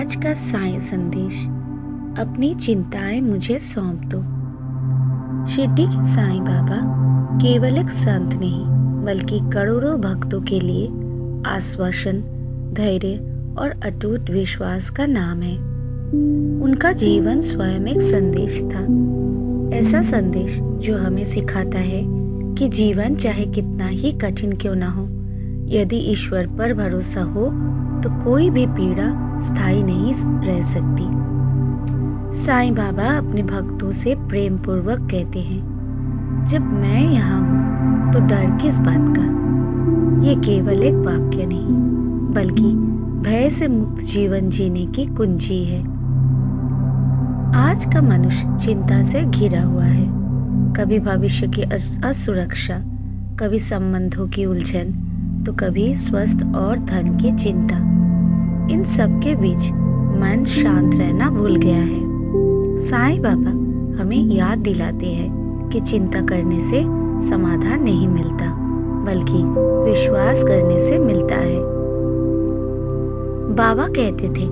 आज का साईं संदेश। अपनी चिंताएं मुझे सौंप दो। शिरडी के साईं बाबा केवल एक संत नहीं बल्कि करोड़ों भक्तों के लिए आश्वासन, धैर्य और अटूट विश्वास का नाम है। उनका जीवन स्वयं एक संदेश था, ऐसा संदेश जो हमें सिखाता है कि जीवन चाहे कितना ही कठिन क्यों ना हो, यदि ईश्वर पर भरोसा हो तो कोई भी पीड़ा स्थायी नहीं रह सकती। साईं बाबा अपने भक्तों से प्रेम पूर्वक कहते हैं, जब मैं यहाँ हूँ तो डर किस बात का। ये केवल एक वाक्य नहीं बल्कि भय से मुक्त जीवन जीने की कुंजी है। आज का मनुष्य चिंता से घिरा हुआ है, कभी भविष्य की असुरक्षा, कभी संबंधों की उलझन, तो कभी स्वास्थ्य और धन की चिंता। इन सब के बीच मन शांत रहना भूल गया है। साईं बाबा हमें याद दिलाते हैं कि चिंता करने से समाधान नहीं मिलता बल्कि विश्वास करने से मिलता है। बाबा कहते थे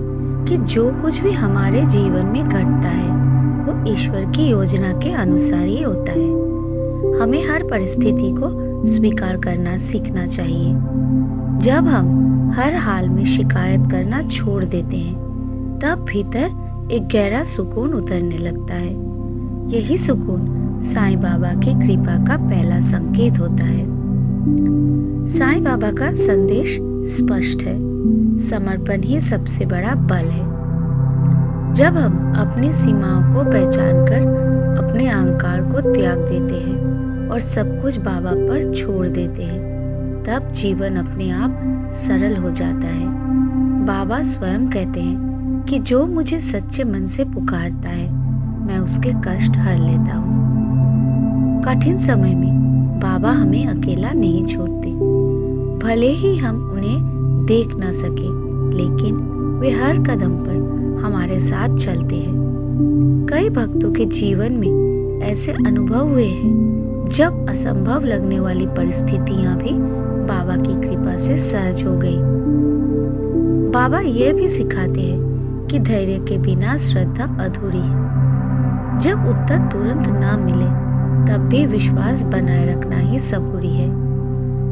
कि जो कुछ भी हमारे जीवन में घटता है वो ईश्वर की योजना के अनुसार ही होता है। हमें हर परिस्थिति को स्वीकार करना सीखना चाहिए। जब हम हर हाल में शिकायत करना छोड़ देते हैं तब भीतर एक गहरा सुकून उतरने लगता है। यही सुकून साईं बाबा की कृपा का पहला संकेत होता है। साईं बाबा का संदेश स्पष्ट है, समर्पण ही सबसे बड़ा बल है। जब हम अपनी सीमाओं को पहचानकर अपने अहंकार को त्याग देते हैं और सब कुछ बाबा पर छोड़ देते हैं, तब जीवन अपने आप सरल हो जाता है। बाबा स्वयं कहते हैं कि जो मुझे सच्चे मन से पुकारता है मैं उसके कष्ट हर लेता हूँ। कठिन समय में बाबा हमें अकेला नहीं छोड़ते। भले ही हम उन्हें देख ना सके, लेकिन वे हर कदम पर हमारे साथ चलते हैं। कई भक्तों के जीवन में ऐसे अनुभव हुए हैं जब असंभव लगने वाली परिस्थितियां भी बाबा की कृपा से सहज हो गई। बाबा ये भी सिखाते हैं कि धैर्य के बिना श्रद्धा अधूरी है। जब उत्तर तुरंत ना मिले तब भी विश्वास बनाए रखना ही सबूरी है।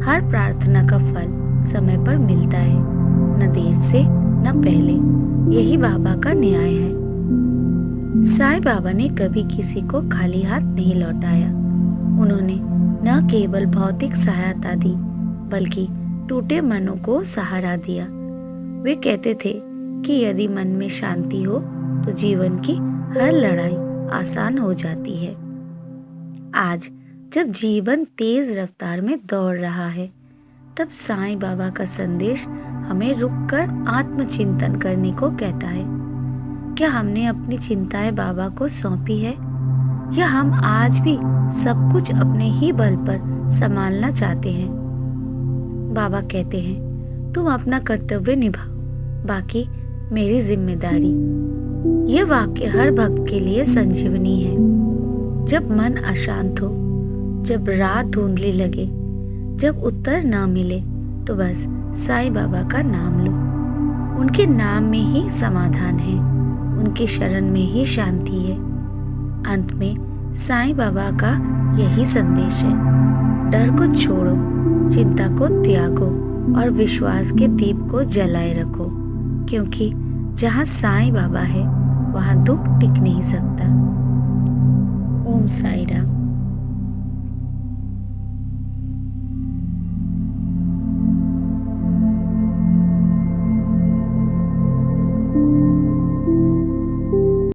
हर प्रार्थना का फल समय पर मिलता है, न देर से न पहले। यही बाबा का न्याय है। साईं बाबा ने कभी किसी को खाली हाथ नहीं लौटाया। उन्होंने न केवल भौतिक सहायता दी बल्कि टूटे मनों को सहारा दिया। वे कहते थे कि यदि मन में शांति हो तो जीवन की हर लड़ाई आसान हो जाती है। आज जब जीवन तेज रफ्तार में दौड़ रहा है, तब साईं बाबा का संदेश हमें रुककर आत्मचिंतन करने को कहता है। क्या हमने अपनी चिंताएं बाबा को सौंपी है, या हम आज भी सब कुछ अपने ही बल पर संभालना चाहते हैं? बाबा कहते हैं, तुम अपना कर्तव्य निभाओ, बाकी मेरी जिम्मेदारी। ये वाक्य हर भक्त के लिए संजीवनी है। जब मन अशांत हो, जब रात धुंधली लगे, जब उत्तर ना मिले, तो बस साईं बाबा का नाम लो। उनके नाम में ही समाधान है, उनकी शरण में ही शांति है। अंत में साईं बाबा का यही संदेश है, डर को छोड़ो, चिंता को त्यागो और विश्वास के दीप को जलाए रखो, क्योंकि जहाँ साईं बाबा है वहाँ दुख टिक नहीं सकता। ओम साईं राम।